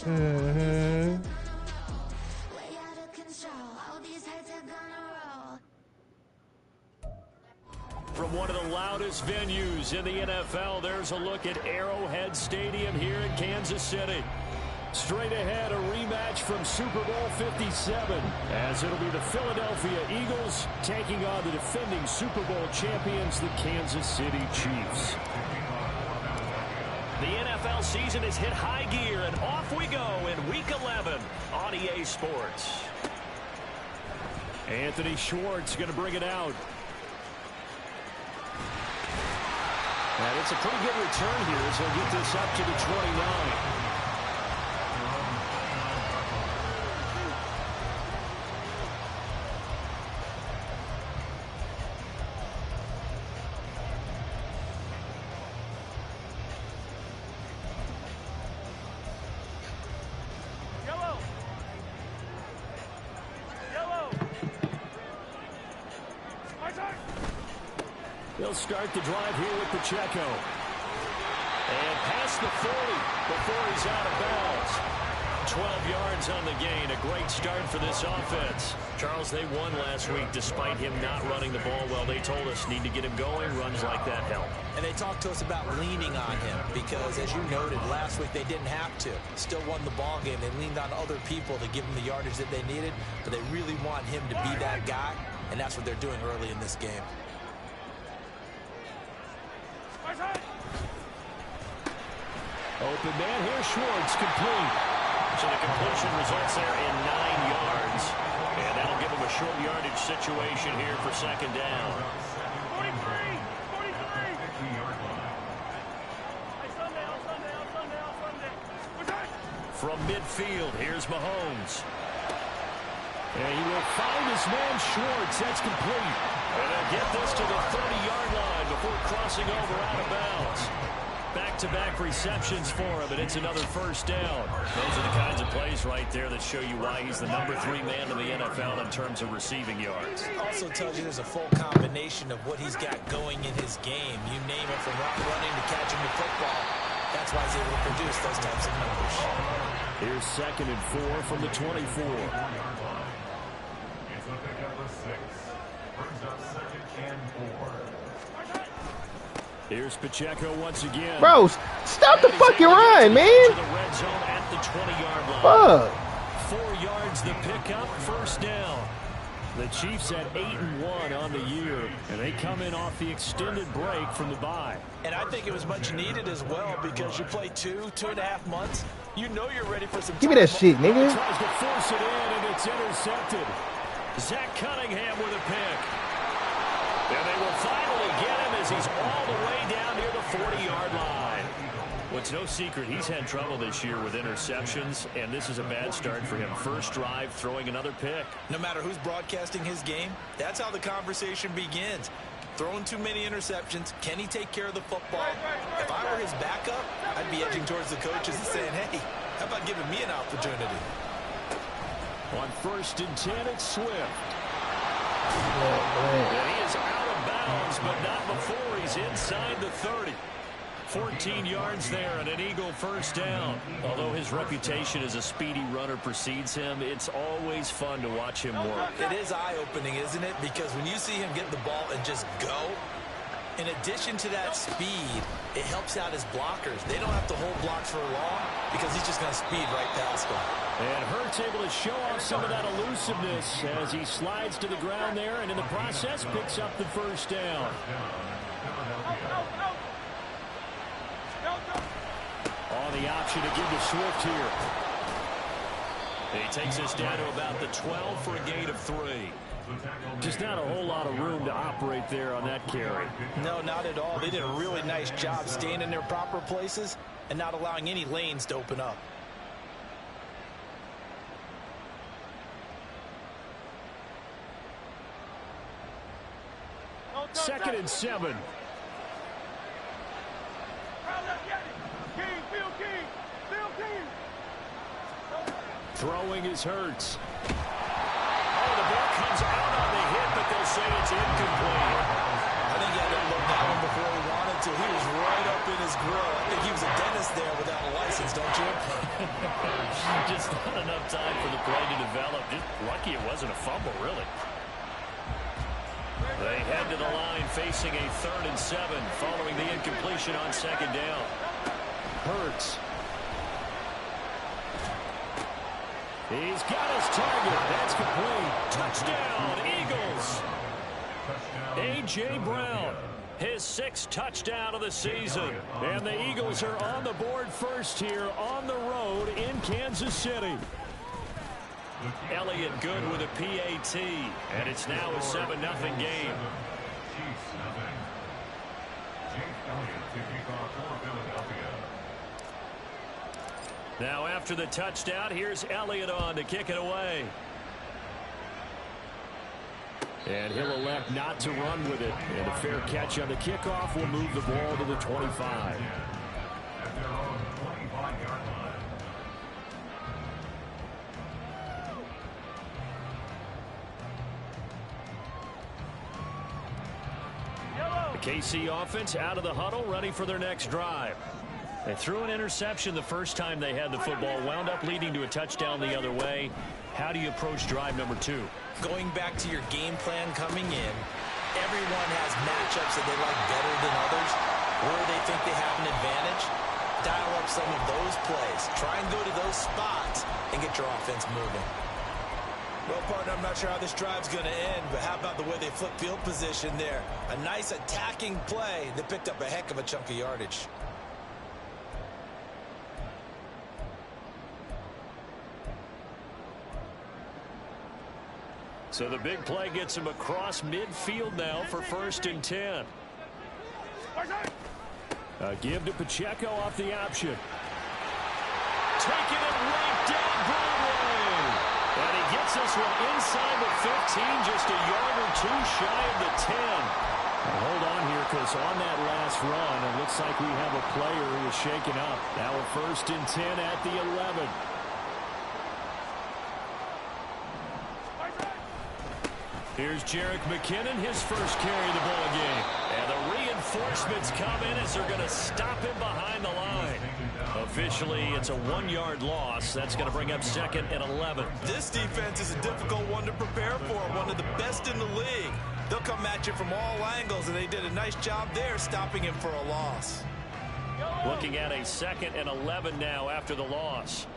Mm-hmm. From one of the loudest venues in the NFL, there's a look at Arrowhead Stadium here in Kansas City. Straight ahead, a rematch from Super Bowl 57, as it'll be the Philadelphia Eagles taking on the defending Super Bowl champions, the Kansas City Chiefs. The NFL season has hit high gear, and off we go in Week 11 on EA Sports. Anthony Schwartz going to bring it out. And it's a pretty good return here as he'll get this up to the 29. He'll start the drive here with Pacheco. And past the 40 before he's out of bounds. 12 yards on the gain. A great start for this offense. Charles, they won last week despite him not running the ball well. They told us need to get him going. Runs like that help. And they talked to us about leaning on him because, as you noted, last week they didn't have to. Still won the ball game. They leaned on other people to give him the yardage that they needed, but they really want him to be that guy, and that's what they're doing early in this game. Open man here, Schwartz, complete. So the completion results there in 9 yards. And that'll give him a short yardage situation here for second down. 43! From midfield, here's Mahomes. And he will find his man Schwartz. That's complete. And they'll get this to the 30-yard line before crossing over out of bounds. Back-to-back receptions for him, and it's another first down. Those are the kinds of plays right there that show you why he's the number 3 man in the NFL in terms of receiving yards. Also tells you there's a full combination of what he's got going in his game. You name it, from route running to catching the football. That's why he's able to produce those types of numbers. Here's 2nd and 4 from the 24. Here's Pacheco once again. Bro, stop the fucking run, man. To the red zone at the 20-yard line. Fuck. 4 yards the pickup, first down. The Chiefs at 8-1 on the year, and they come in off the extended break from the bye. And I think it was much needed as well because you play 2.5 months. You know you're ready for some. Give me that shit, nigga. Tries to force it in, and it's intercepted. Zach Cunningham with a pick. And they will finally get him as he's all the way down near the 40-yard line. Well, it's no secret he's had trouble this year with interceptions, and this is a bad start for him. First drive, throwing another pick. No matter who's broadcasting his game, that's how the conversation begins. Throwing too many interceptions. Can he take care of the football? If I were his backup, I'd be edging towards the coaches and saying, hey, how about giving me an opportunity? On 1st and 10, it's Swift. And he is out of bounds, but not before he's inside the 30. 14 yards there and an Eagle first down. Although his reputation as a speedy runner precedes him, it's always fun to watch him work. It is eye-opening, isn't it? Because when you see him get the ball and just go, in addition to that speed, it helps out his blockers. They don't have to hold blocks for long because he's just going to speed right past them. And Hurts able to show off some of that elusiveness as he slides to the ground there and in the process picks up the first down. On the option to give to Swift here. He takes us down to about the 12 for a gain of 3. Just not a whole lot of room to operate there on that carry. No, not at all. They did a really nice job staying in their proper places and not allowing any lanes to open up. Second and 7. Throwing is Hurts. Oh, the ball comes out on the hit, but they'll say it's incomplete. I think he had to look at him before he wanted to. He was right up in his grill. I think he was a dentist there without a license, don't you? Just not enough time for the play to develop. Just lucky it wasn't a fumble, really. They head to the line facing a 3rd and 7 following the incompletion on 2nd down. Hurts. He's got his target. That's complete. Touchdown, Eagles. A.J. Brown, his 6th touchdown of the season. And the Eagles are on the board first here on the road in Kansas City. Elliott good with a PAT, and it's now a 7-0 game. Now after the touchdown, here's Elliott on to kick it away. And he'll elect not to run with it. And a fair catch on the kickoff will move the ball to the 25. The KC offense out of the huddle, ready for their next drive. They threw an interception the first time they had the football, wound up leading to a touchdown the other way. How do you approach drive number 2? Going back to your game plan coming in, everyone has matchups that they like better than others, where they think they have an advantage. Dial up some of those plays. Try and go to those spots and get your offense moving. Well, partner, I'm not sure how this drive's going to end, but how about the way they flip field position there? A nice attacking play that picked up a heck of a chunk of yardage. So the big play gets him across midfield now for 1st and 10. A give to Pacheco off the option. Taking it right down Broadway. And he gets this one inside the 15, just a yard or 2 shy of the 10. Now hold on here, because on that last run, it looks like we have a player who is shaken up. Now a 1st and 10 at the 11. Here's Jerick McKinnon, his first carry of the ball game. And the reinforcements come in as they're going to stop him behind the line. Officially, it's a 1-yard loss. That's going to bring up 2nd and 11. This defense is a difficult one to prepare for, one of the best in the league. They'll come at you from all angles, and they did a nice job there stopping him for a loss. Looking at a 2nd and 11 now after the loss.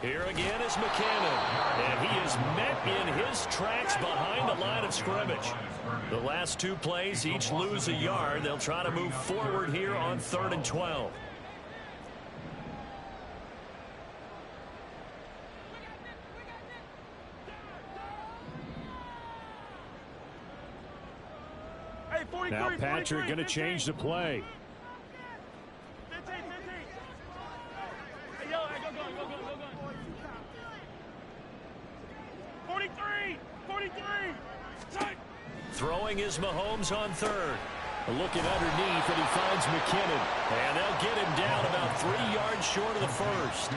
Here again is McKinnon, and he is met in his tracks behind the line of scrimmage. The last 2 plays each lose a yard. They'll try to move forward here on 3rd and 12. Now Patrick going to change the play. 43. Throwing is Mahomes on 3rd. Looking underneath, and he finds McKinnon. And they'll get him down about 3 yards short of the 1st.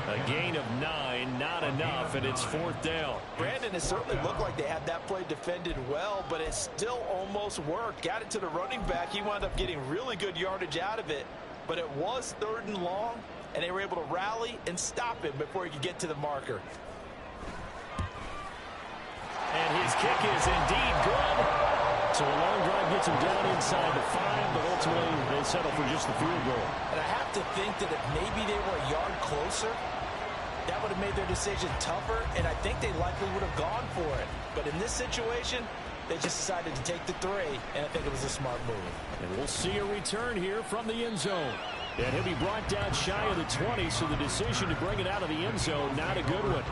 A gain of 9, not enough, and it's 4th down. Brandon, it certainly looked like they had that play defended well, but it still almost worked. Got it to the running back. He wound up getting really good yardage out of it. But it was 3rd and long, and they were able to rally and stop him before he could get to the marker. And his kick is indeed good. So a long drive gets him down inside the 5, but ultimately they settle for just the field goal. And I have to think that if maybe they were a yard closer, that would have made their decision tougher, and I think they likely would have gone for it. But in this situation, they just decided to take the 3, and I think it was a smart move. And we'll see a return here from the end zone. And he'll be brought down shy of the 20, so the decision to bring it out of the end zone, not a good one.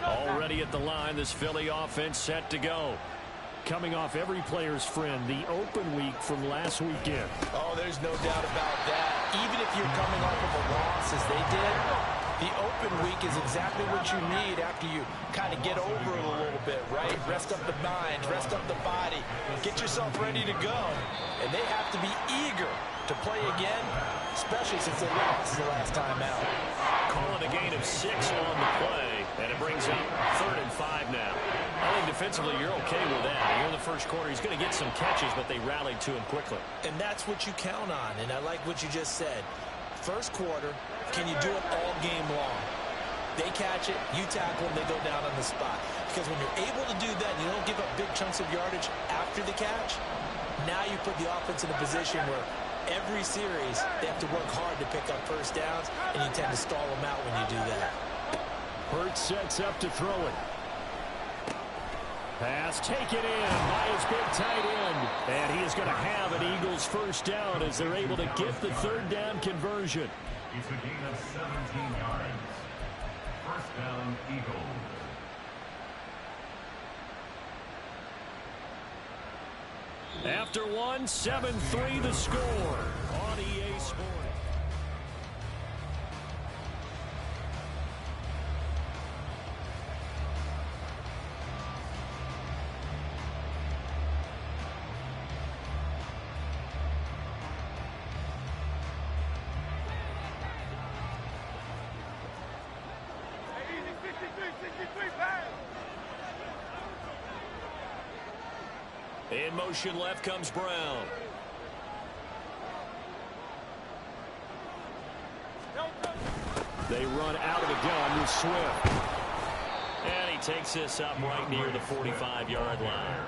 Already at the line, this Philly offense set to go. Coming off every player's friend, the open week from last weekend. Oh, there's no doubt about that. Even if you're coming off of a loss as they did, The open week is exactly what you need after you kind of get over it a little bit, right? Rest up the mind, rest up the body, get yourself ready to go. And they have to be eager to play again, especially since they lost the last time out. Calling a gain of 6 on the play, and it brings up 3rd and 5 now. I think defensively you're okay with that. You're in the first quarter. He's going to get some catches, but they rallied to him quickly. And that's what you count on, and I like what you just said. First quarter, can you do it all game long? They catch it, you tackle them, they go down on the spot. Because when you're able to do that, and you don't give up big chunks of yardage after the catch, now you put the offense in a position where every series they have to work hard to pick up first downs, and you tend to stall them out when you do that. Hurts sets up to throw it. Pass taken in by his big tight end. And he is going to have an Eagles first down as they're able to get the 3rd down conversion. It's a gain of 17 yards. First down, Eagles. After one, 7-3 the score on EA Sports. In motion left comes Brown. They run out of the gun with Swift. And he takes this up right near the 45-yard line.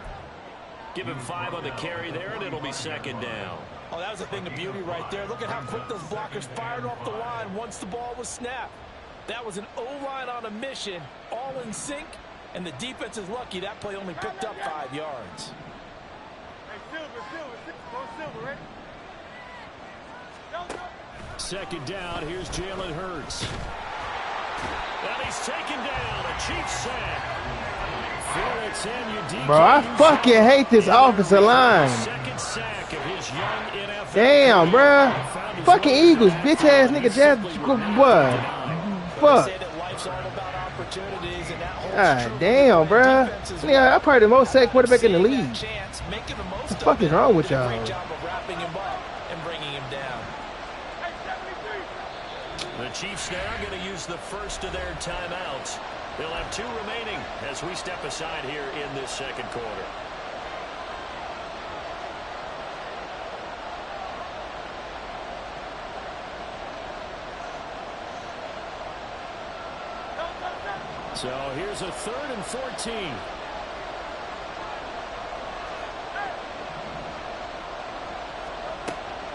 Give him 5 on the carry there, and it'll be 2nd down. Oh, that was a thing of beauty right there. Look at how quick those blockers fired off the line once the ball was snapped. That was an O-line on a mission, all in sync, and the defense is lucky that play only picked up 5 yards. Silver, 2nd down, here's Jalen Hurts. And he's taken down, a Chiefs sack. Bro, I fucking hate this offensive line. Second sack of his young NFL. Damn, bro. Fucking Eagles, bitch ass nigga. What? Fuck. God damn, bro. Yeah, I'm probably the most sacked quarterback in the league. What the fuck is wrong with y'all? The Chiefs now going to use the first of their timeouts. They'll have 2 remaining as we step aside here in this 2nd quarter. So here's a 3rd and 14.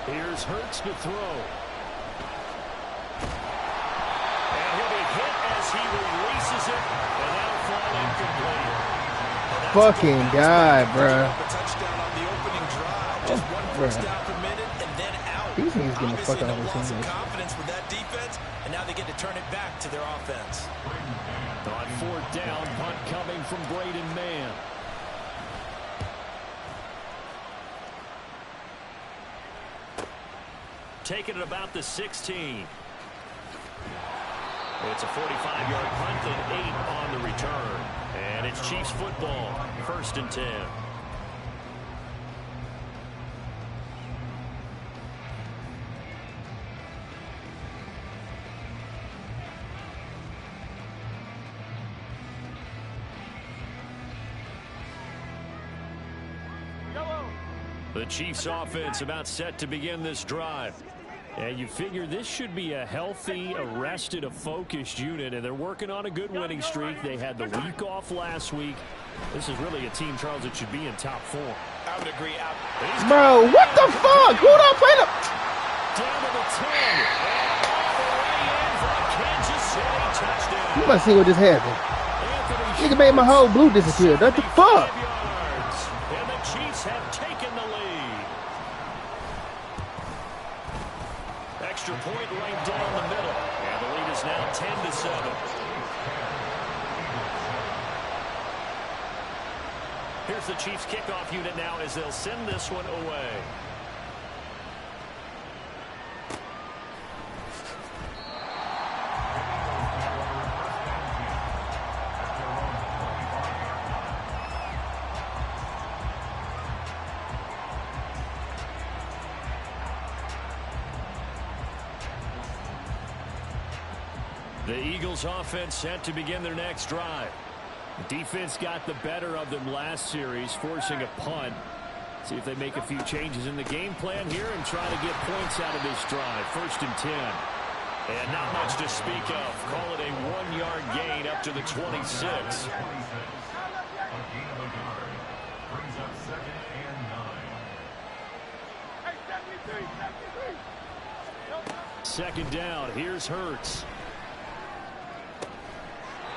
Here's Hurts to throw. And he'll be hit as he releases it, and that'll fall incomplete. Fucking God, bro. Touchdown on the opening drive. Just one first down permitted and then out. These niggas getting the fuck out of Obviously, this some thing. confidence with that defense, and now they get to turn it back to their offense. On 4th down, punt coming from Braden Mann. Taking it about the 16. It's a 45-yard punt and 8 on the return. And it's Chiefs football, 1st and 10. The Chiefs offense about set to begin this drive. And you figure this should be a healthy, arrested, a focused unit, and they're working on a good winning streak. They had the week off last week. This is really a team, Charles, that should be in top 4. I would agree. Bro, what the fuck? Who don't play the... Down to the 10. And all the way in for a Kansas City touchdown. You must see what just happened. Nigga made my whole blue disappear. What the fuck? And the Chiefs have taken the lead. Extra point right down the middle. And the lead is now 10-7. Here's the Chiefs kickoff unit now as they'll send this one away. The Eagles offense set to begin their next drive. The defense got the better of them last series, forcing a punt. See if they make a few changes in the game plan here and try to get points out of this drive. 1st and 10. And not much to speak of. Call it a 1-yard gain up to the 26. Second down. Here's Hurts.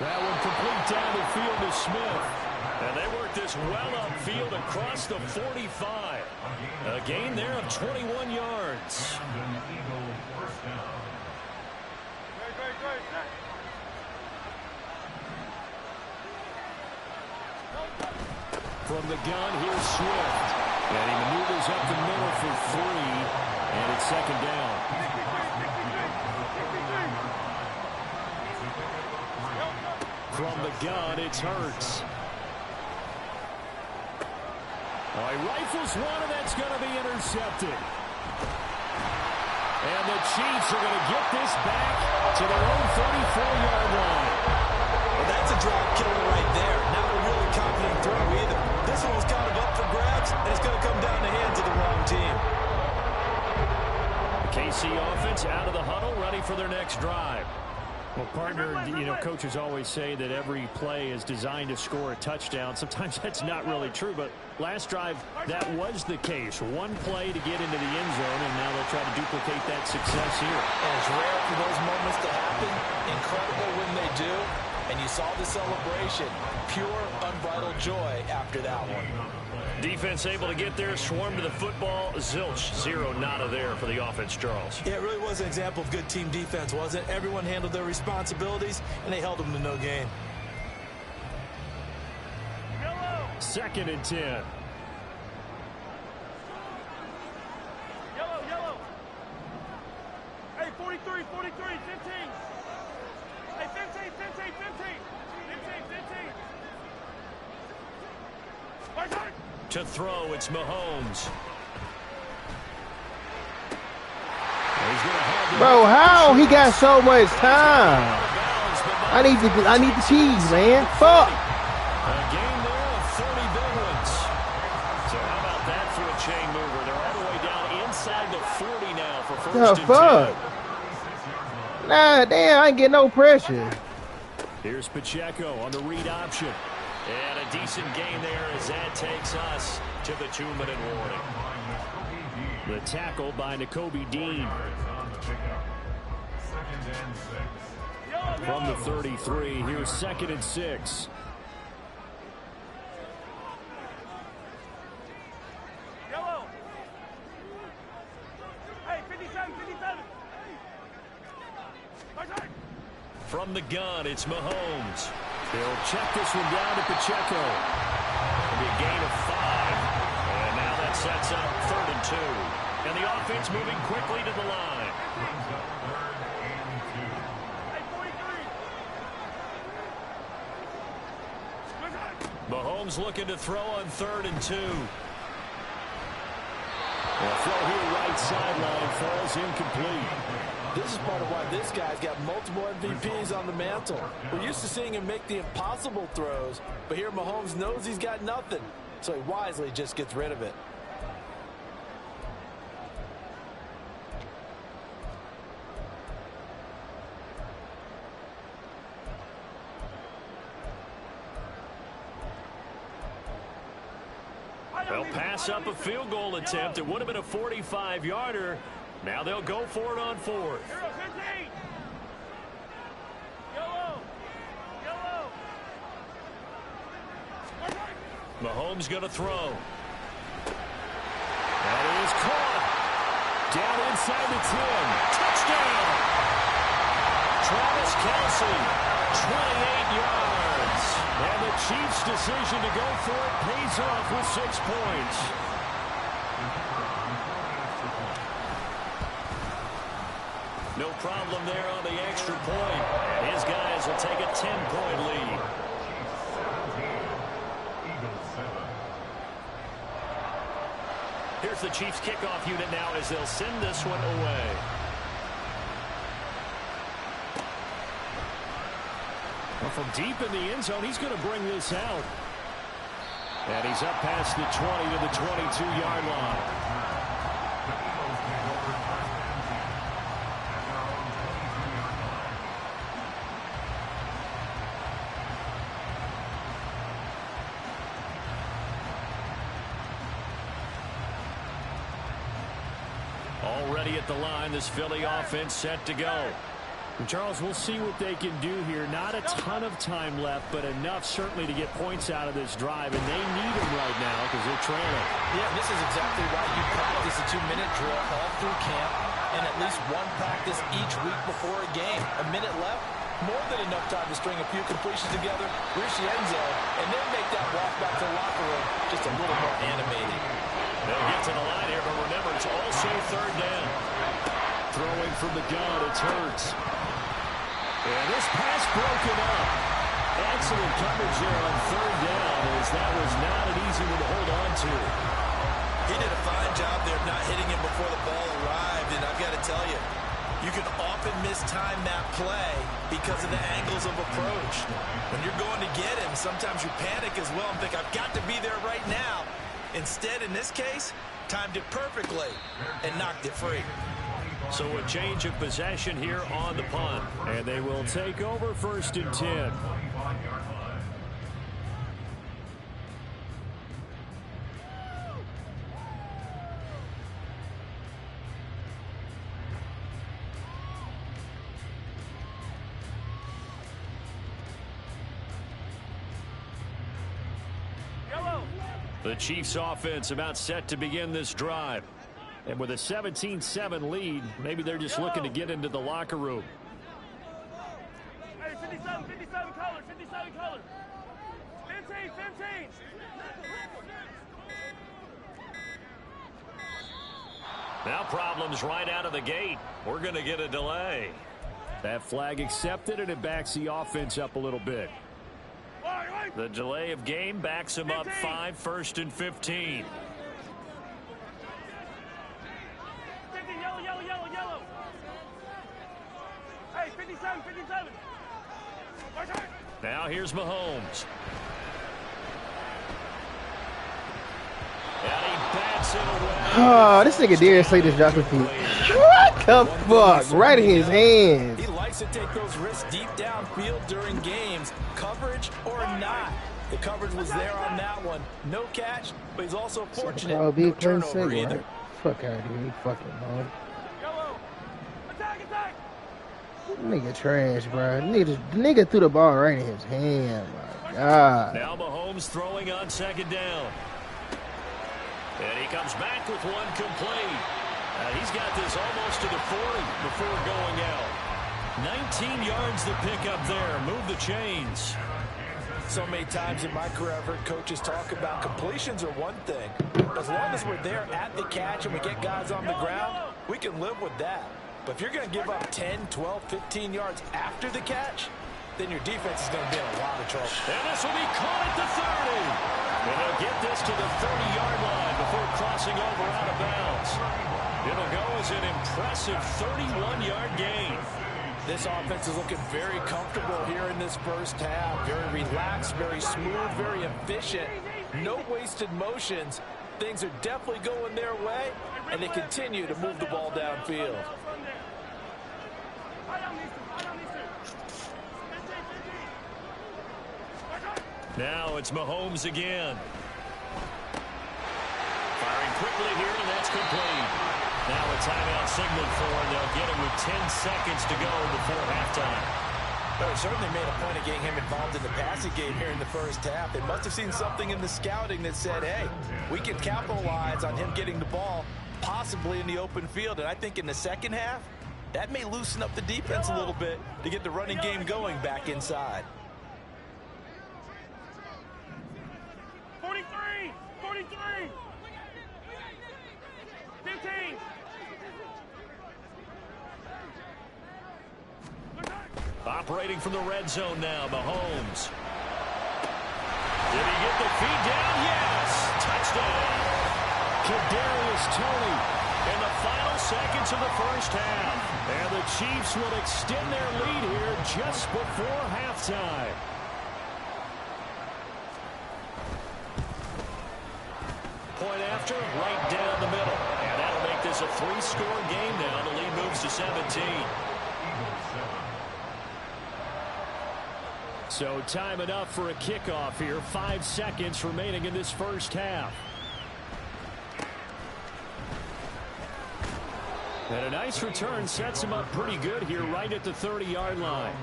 That one complete down the field to Smith. And they work this well upfield across the 45. A gain there of 21 yards. From the gun, here's Swift. And he maneuvers up the middle for 3. And it's second down. From the gun, it's Hurts. He rifles one, and that's going to be intercepted. And the Chiefs are going to get this back to their own 34-yard line. Well, that's a drive killer right there. Not a really confident throw either. This one was kind of up for grabs, and it's going to come down the hands of the wrong team. The KC offense out of the huddle, ready for their next drive. Well, partner, you know, coaches always say that every play is designed to score a touchdown. Sometimes that's not really true, but last drive, that was the case. One play to get into the end zone, and now they'll try to duplicate that success here. And it's rare for those moments to happen. Incredible when they do. And you saw the celebration. Pure, unbridled joy after that one. Defense able to get there, swarm to the football. Zilch, 0 nada there for the offense, Charles. Yeah, it really was an example of good team defense, wasn't it? Everyone handled their responsibilities, and they held them to no gain. 2nd and 10. Yellow. Hey, 43, 15. Hey, 15. To throw, it's Mahomes. Bro, how he got so much time? I need the cheese, man. Fuck. A game there of 30 billions. So how about that for a chain mover? They're all the way down inside the 40 now for 1st and 10. Nah, damn, I ain't get no pressure. Here's Pacheco on the read option. And a decent gain there as that takes us to the 2-minute warning. The tackle by Nakobe Dean. From the 33, here's 2nd and 6. Yellow. Hey, 57. From the gun, it's Mahomes. They'll check this one down to Pacheco. It'll be a gain of 5. And now that sets up 3rd and 2. And the offense moving quickly to the line. Mahomes looking to throw on 3rd and 2. A throw here right sideline falls incomplete. This is part of why this guy's got multiple MVPs on the mantle. We're used to seeing him make the impossible throws, but here Mahomes knows he's got nothing, so he wisely just gets rid of it. They'll pass up a field goal attempt. It would have been a 45-yarder. Now they'll go for it on 4th. Mahomes going to throw. That is caught. Down inside the 10. Touchdown. Travis Kelce, 28 yards. And the Chiefs' decision to go for it pays off with 6 points. No problem there on the extra point. His guys will take a 10-point lead. Here's the Chiefs kickoff unit now as they'll send this one away. from deep in the end zone, he's going to bring this out. And he's up past the 20 to the 22-yard line. Already at the line, this Philly offense set to go. And Charles, we'll see what they can do here. Not a ton of time left, but enough certainly to get points out of this drive, and they need them right now because they're trailing. Yeah, this is exactly why you practice a 2-minute drill all through camp and at least one practice each week before a game. A minute left, more than enough time to string a few completions together, reach the end zone, and then make that walk back to the locker room just a little more animated. They'll get to the line here, but remember, it's also third down. Throwing from the gun, it's Hurts. And this pass broken up. Excellent coverage there on third down, as that was not an easy one to hold on to. He did a fine job there of not hitting him before the ball arrived, and I've got to tell you, you can often mistime that play because of the angles of approach. When you're going to get him, sometimes you panic as well and think, I've got to be there right now. Instead, in this case, timed it perfectly and knocked it free. So a change of possession here on the punt. And they will take over 1st and 10. The Chiefs offense about set to begin this drive. And with a 17-7 lead, maybe they're just looking to get into the locker room. Hey, 57 color, 57 color. 15. Now problems right out of the gate. We're going to get a delay. That flag accepted, and it backs the offense up a little bit. The delay of game backs him up 5, 1st and 15. Yellow. Hey, 57. Now here's Mahomes. And he bats it away. Oh, this nigga Darius Slay this Joshua feet. What the fuck? Right in his hands. He likes to take those risks deep downfield during games, coverage or not. The coverage was there on that one. No catch, but he's also fortunate. Oh, No big turn turnover single, either. right? Fuck out of here, you fucking bum. Yellow. Attack. Nigga trash, bro. Nigga threw the ball right in his hand. My God. Now Mahomes throwing on 2nd down. And he comes back with one complete. He's got this almost to the 40 before going out. 19 yards to pick up there. Move the chains. So many times in my career I've heard coaches talk about completions are one thing. As long as we're there at the catch and we get guys on the ground, we can live with that. But if you're going to give up 10, 12, 15 yards after the catch, then your defense is going to be in a lot of trouble. And this will be caught at the 30. And they'll get this to the 30-yard line before crossing over out of bounds. It'll go as an impressive 31-yard gain. This offense is looking very comfortable here in this first half. Very relaxed, very smooth, very efficient. No wasted motions. Things are definitely going their way, and they continue to move the ball downfield. Now it's Mahomes again. Firing quickly here, and that's complete. Now a timeout signaled for, and they'll get it with 10 seconds to go before halftime. They certainly made a point of getting him involved in the passing game here in the first half. They must have seen something in the scouting that said, hey, we can capitalize on him getting the ball, possibly in the open field. And I think in the second half, that may loosen up the defense a little bit to get the running game going back inside. 43. 15. Operating from the red zone now, Mahomes. Did he get the feed down? Yes! Touchdown! Kadarius Toney in the final seconds of the first half. And the Chiefs will extend their lead here just before halftime. Point after, right down the middle. And that'll make this a 3-score game now. The lead moves to 17. So time enough for a kickoff here. 5 seconds remaining in this first half. And a nice return sets him up pretty good here right at the 30-yard line.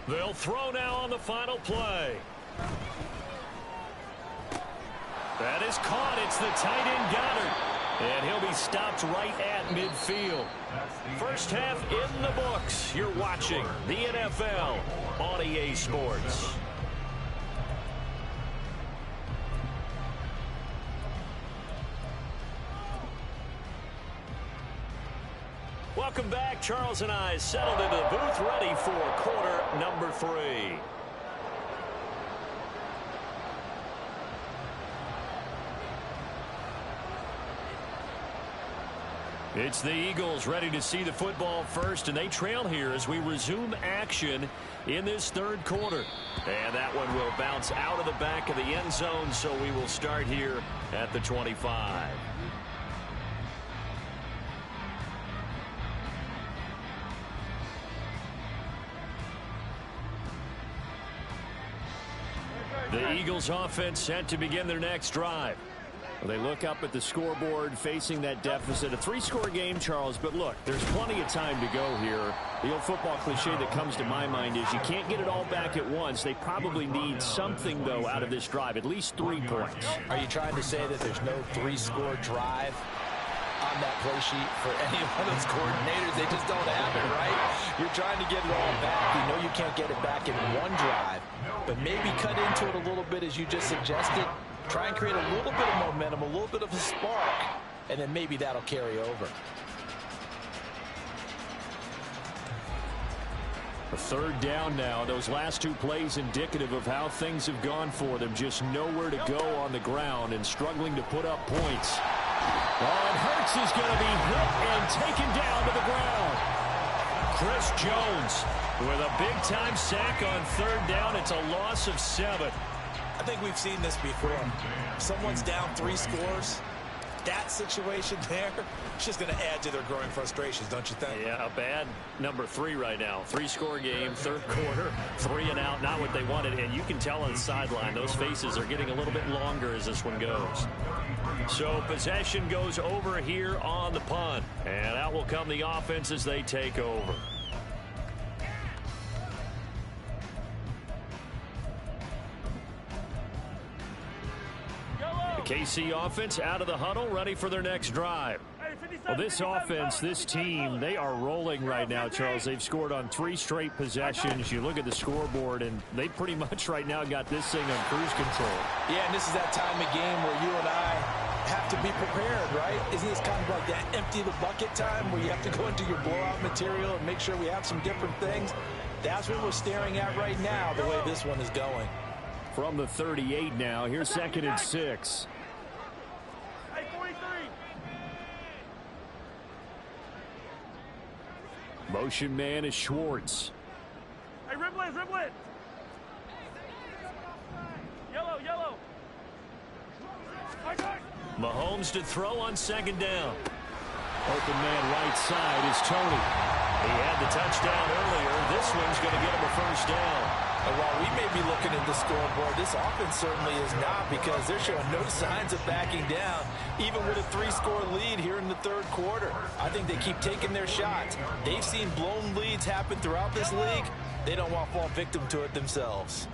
They'll throw now on the final play. That is caught. It's the tight end Goddard. And he'll be stopped right at midfield. First half in the books. You're watching the NFL on EA Sports. Welcome back. Charles and I settled into the booth, ready for quarter number 3. It's the Eagles ready to see the football first, and they trail here as we resume action in this third quarter. And that one will bounce out of the back of the end zone, so we will start here at the 25. The Eagles offense set to begin their next drive. Well, they look up at the scoreboard facing that deficit. A 3-score game, Charles, but look, there's plenty of time to go here. The old football cliche that comes to my mind is you can't get it all back at once. They probably need something, though, out of this drive, at least 3 points. Are you trying to say that there's no 3-score drive on that play sheet for any of those coordinators? They just don't have it, right? You're trying to get it all back. You know you can't get it back in one drive, but maybe cut into it a little bit as you just suggested. Try and create a little bit of momentum, a little bit of a spark, and then maybe that'll carry over. A third down now. Those last 2 plays indicative of how things have gone for them. Just nowhere to go on the ground and struggling to put up points. Oh, and Hurts is going to be hit and taken down to the ground. Chris Jones with a big-time sack on third down. It's a loss of 7. I think we've seen this before. If someone's down 3 scores, that situation there, it's just going to add to their growing frustrations, don't you think? Yeah, a bad number 3 right now. 3-score game, third quarter, 3 and out, not what they wanted. And you can tell on the sideline, those faces are getting a little bit longer as this one goes. So possession goes over here on the punt. And out will come the offense as they take over. KC offense out of the huddle, ready for their next drive. Well, this offense, this team, they are rolling right now, Charles. They've scored on 3 straight possessions. You look at the scoreboard, and they pretty much right now got this thing on cruise control. Yeah, and this is that time of game where you and I have to be prepared, right? Isn't this kind of like that empty the bucket time where you have to go into your blowout material and make sure we have some different things? That's what we're staring at right now, the way this one is going. From the 38 now, here's 2nd and 6. Motion man is Schwartz. Hey, dribble it. Yellow. Mahomes to throw on 2nd down. Open man right side is Tony. He had the touchdown earlier. This one's going to get him a first down. And while we may be looking at the scoreboard, this offense certainly is not, because they're showing no signs of backing down, even with a 3-score lead here in the third quarter. I think they keep taking their shots. They've seen blown leads happen throughout this league. They don't want to fall victim to it themselves.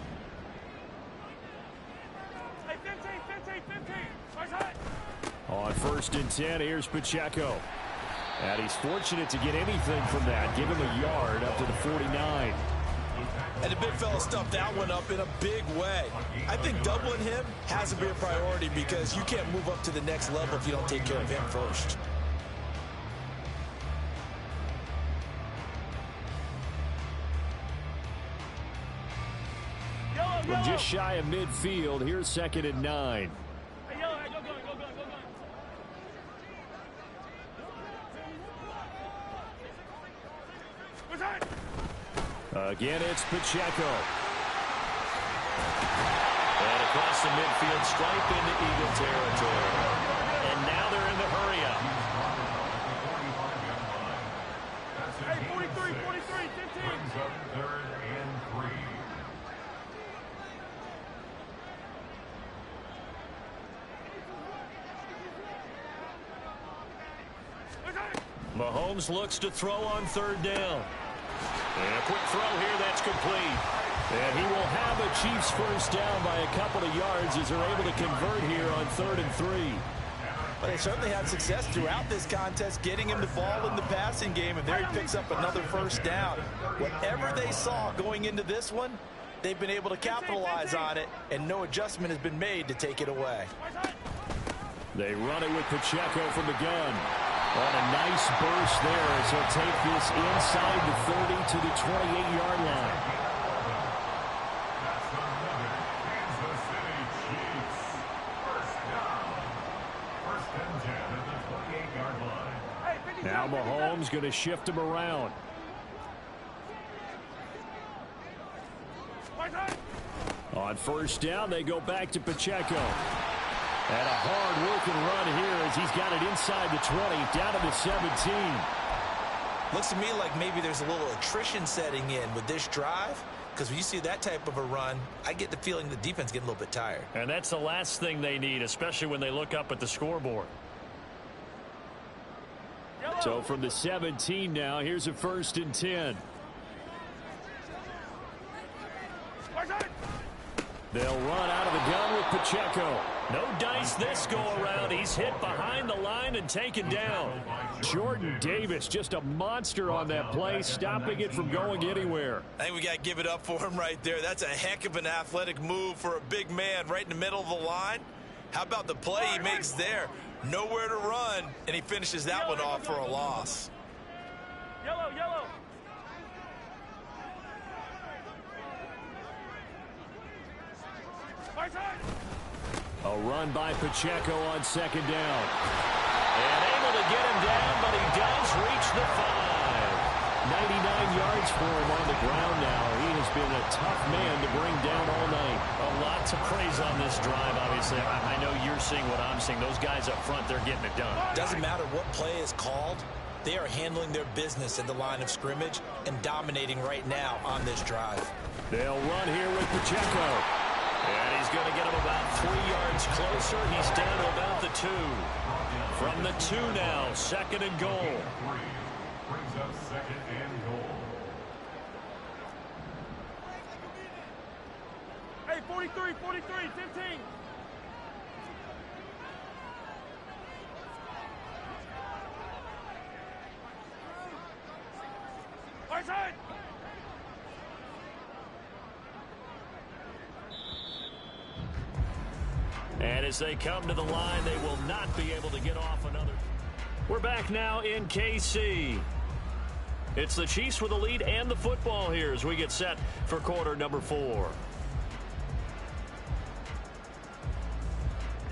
Hey, 15. On 1st and 10, here's Pacheco. And he's fortunate to get anything from that. Give him a yard up to the 49. And the big fella stuffed that one up in a big way. I think doubling him has to be a priority because you can't move up to the next level if you don't take care of him first. From just shy of midfield, here's 2nd and 9. Hey, yellow, hey, go. What's that? Again, it's Pacheco. And across the midfield stripe into Eagle territory. And now they're in the hurry-up. Hey, 43, 15. Brings up 3rd and 3. Mahomes looks to throw on 3rd down. And a quick throw here that's complete. And he will have a Chiefs first down by a couple of yards as they're able to convert here on 3rd and 3. But they certainly had success throughout this contest getting him the ball in the passing game, and there he picks up another first down. Whatever they saw going into this one, they've been able to capitalize on it, and no adjustment has been made to take it away. They run it with Pacheco from the gun. On a nice burst there as he'll take this inside the 30 to the 28-yard line. That's another Kansas City Chiefs. First down. 1st and 10 at the 28-yard line. Now Mahomes going to shift him around. On 1st down, they go back to Pacheco. And a hard-working run here as he's got it inside the 20, down to the 17. Looks to me like maybe there's a little attrition setting in with this drive, because when you see that type of a run, I get the feeling the defense getting a little bit tired. And that's the last thing they need, especially when they look up at the scoreboard. So from the 17 now, here's a 1st and 10. They'll run out of the gun with Pacheco. No dice this go-around. He's hit behind the line and taken down. Jordan Davis, just a monster on that play, stopping it from going anywhere. I think we got to give it up for him right there. That's a heck of an athletic move for a big man right in the middle of the line. How about the play he makes there? Nowhere to run, and he finishes that one off for a loss. Yellow. A run by Pacheco on 2nd down. And able to get him down, but he does reach the 5. 99 yards for him on the ground now. He has been a tough man to bring down all night. A lot to praise on this drive, obviously. I know you're seeing what I'm seeing. Those guys up front, they're getting it done. Doesn't matter what play is called. They are handling their business at the line of scrimmage and dominating right now on this drive. They'll run here with Pacheco. And he's going to get him about 3 yards closer. He's down to about the 2. From the 2 now, 2nd and goal. Brings up 2nd and goal. Hey, 43, 15. Right side. And as they come to the line, they will not be able to get off another. We're back now in KC. It's the Chiefs with the lead and the football here as we get set for quarter number 4.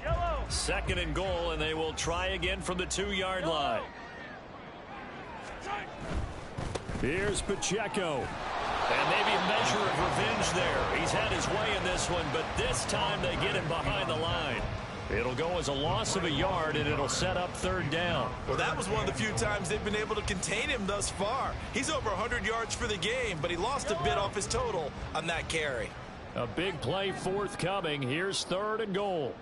Yellow. 2nd and goal, and they will try again from the 2-yard line. Here's Pacheco. And maybe a measure of revenge there. He's had his way in this one, but this time they get him behind the line. It'll go as a loss of a yard, and it'll set up 3rd down. Well, that was one of the few times they've been able to contain him thus far. He's over 100 yards for the game, but he lost a bit off his total on that carry. A big play forthcoming. Here's 3rd and goal.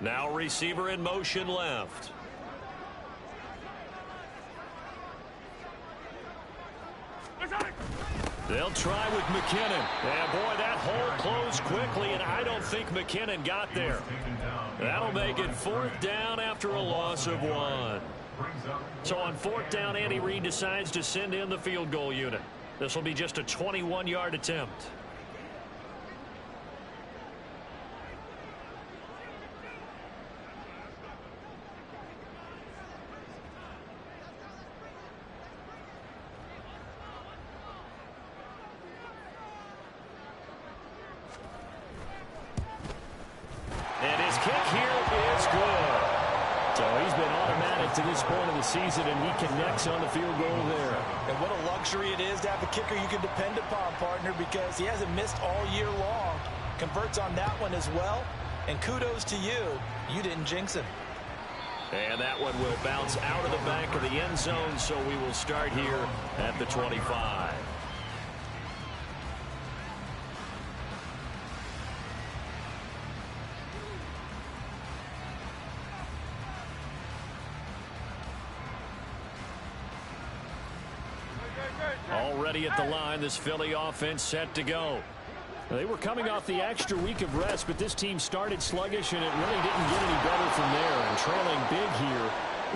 Now receiver in motion left. They'll try with McKinnon. And boy, that hole closed quickly, and I don't think McKinnon got there. That'll make it 4th down after a loss of 1. brings up. So on 4th down, Andy Reid decides to send in the field goal unit. This will be just a 21-yard attempt. And his kick here is good. So he's been automatic to this point of the season, and he connects on the field goal there. And what a luxury it is to have a kicker you can depend upon, partner, because he hasn't missed all year long. Converts on that one as well. And kudos to you. You didn't jinx him. And that one will bounce out of the back of the end zone, so we will start here at the 25. Already at the line, this Philly offense set to go. They were coming off the extra week of rest, but this team started sluggish, and it really didn't get any better from there. And trailing big here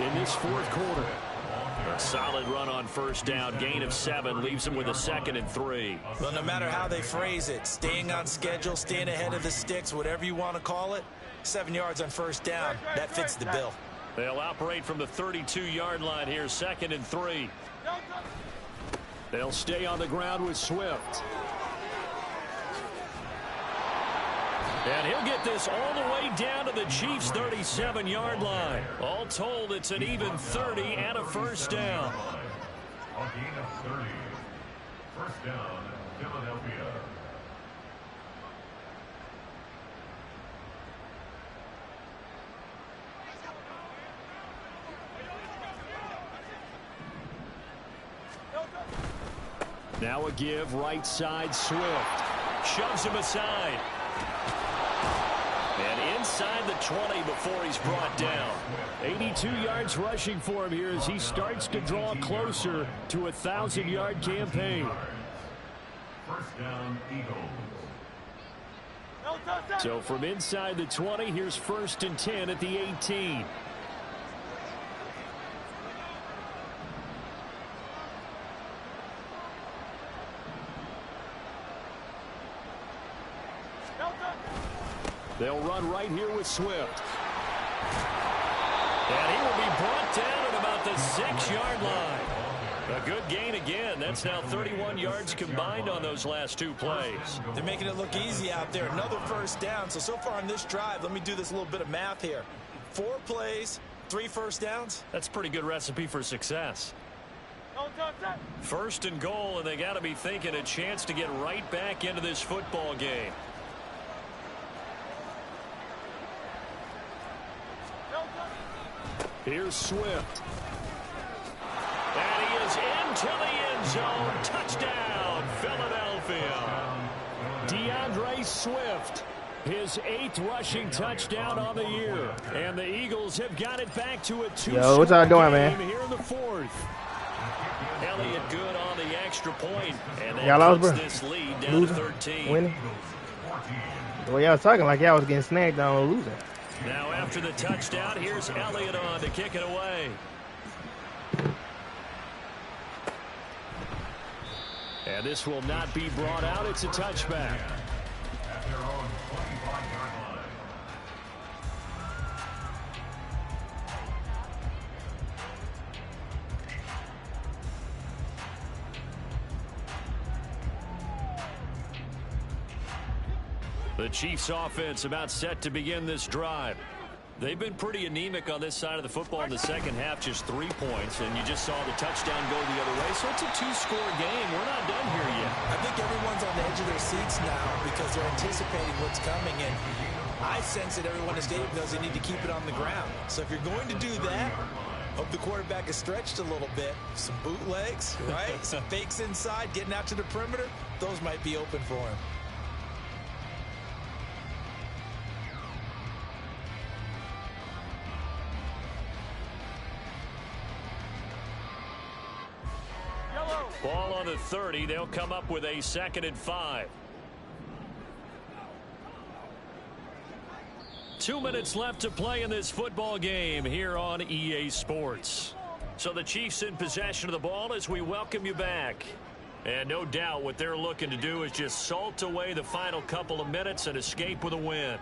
in this 4th quarter. A solid run on 1st down. Gain of 7 leaves them with a 2nd and 3. Well, no matter how they phrase it, staying on schedule, staying ahead of the sticks, whatever you want to call it, 7 yards on 1st down, that fits the bill. They'll operate from the 32-yard line here, 2nd and 3. They'll stay on the ground with Swift. And he'll get this all the way down to the Chiefs' 37-yard line. All told, it's an even 30 and a 1st down. A gain of 30. 1st down, Philadelphia. Now a give, right side, Swift. Shoves him aside. And inside the 20 before he's brought down. 82 yards rushing for him here as he starts to draw closer to a 1,000-yard campaign. 1st down, Eagles. So from inside the 20, here's 1st and 10 at the 18. They'll run right here with Swift. And he will be brought down at about the 6-yard line. A good gain again. That's now 31 yards combined on those last 2 plays. They're making it look easy out there. Another 1st down. So far on this drive, let me do this little bit of math here. 4 plays, 3 1st downs. That's a pretty good recipe for success. 1st and goal, and they got to be thinking a chance to get right back into this football game. Here's Swift. And he is into the end zone. Touchdown, Philadelphia. DeAndre Swift, his 8th rushing touchdown on the year. And the Eagles have got it back to a 2-score what's y'all doing, game man? here in the 4th. Elliott good on the extra point. And Y'all lost, that bro? puts this lead down Losing? to 13. Winning? Well, y'all was talking like y'all was getting snagged on losing. Now after the touchdown, here's Elliott on to kick it away. And this will not be brought out. It's a touchback. At their own 25-yard line. The Chiefs offense about set to begin this drive. They've been pretty anemic on this side of the football in the second half, just 3 points, and you just saw the touchdown go the other way. So it's a 2-score game. We're not done here yet. I think everyone's on the edge of their seats now because they're anticipating what's coming. And I sense that everyone in the stadium knows they need to keep it on the ground. So if you're going to do that, hope the quarterback is stretched a little bit. Some bootlegs, right? Some fakes inside, getting out to the perimeter. Those might be open for him. Ball on the 30. They'll come up with a 2nd and 5. 2 minutes left to play in this football game here on EA Sports. So the Chiefs in possession of the ball as we welcome you back. And no doubt what they're looking to do is just salt away the final couple of minutes and escape with a win.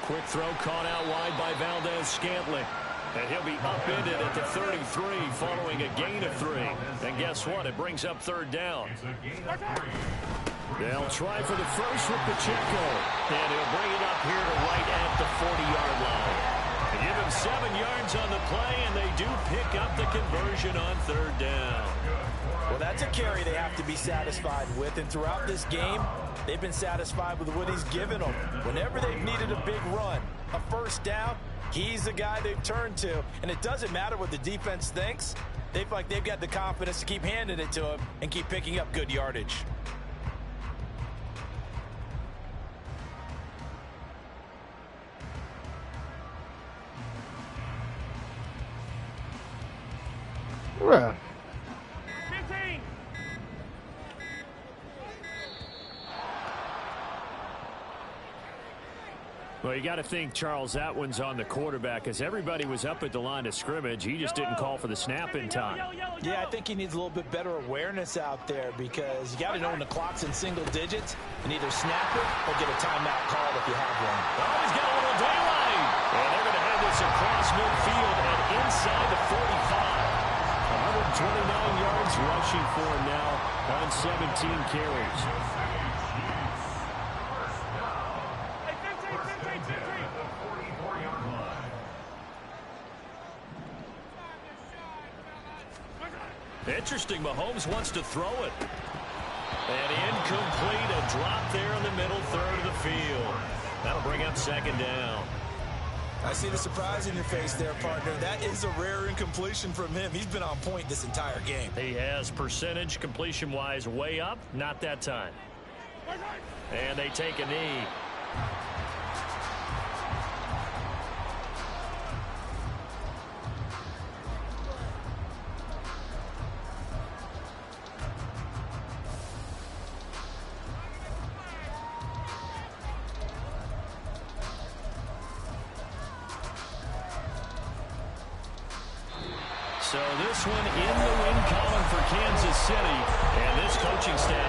Quick throw caught out wide by Valdez-Scantling. And he'll be upended at the 33 following a gain of 3. And guess what? It brings up third down. They'll try for the first with Pacheco. And he'll bring it up here to right at the 40-yard line. They give him 7 yards on the play, and they do pick up the conversion on third down. Well, that's a carry they have to be satisfied with. And throughout this game, they've been satisfied with what he's given them. Whenever they've needed a big run, a first down, he's the guy they've turned to. And it doesn't matter what the defense thinks. They feel like they've got the confidence to keep handing it to him and keep picking up good yardage. Bruh. 15. Well, you got to think, Charles, that one's on the quarterback as everybody was up at the line of scrimmage. He just didn't call for the snap in time. Yeah, I think he needs a little bit better awareness out there because you got to know when the clock's in single digits and either snap it or get a timeout called if you have one. Oh, he's got a little daylight. And they're going to have this across midfield and inside the 45. 129 yards rushing for him now on 17 carries. Interesting, Mahomes wants to throw it. And incomplete, a drop there in the middle third of the field. That'll bring up second down. I see the surprise in your face there, partner. That is a rare incompletion from him. He's been on point this entire game. He has percentage completion-wise way up, not that time. And they take a knee. So this one in the win column for Kansas City. And this coaching staff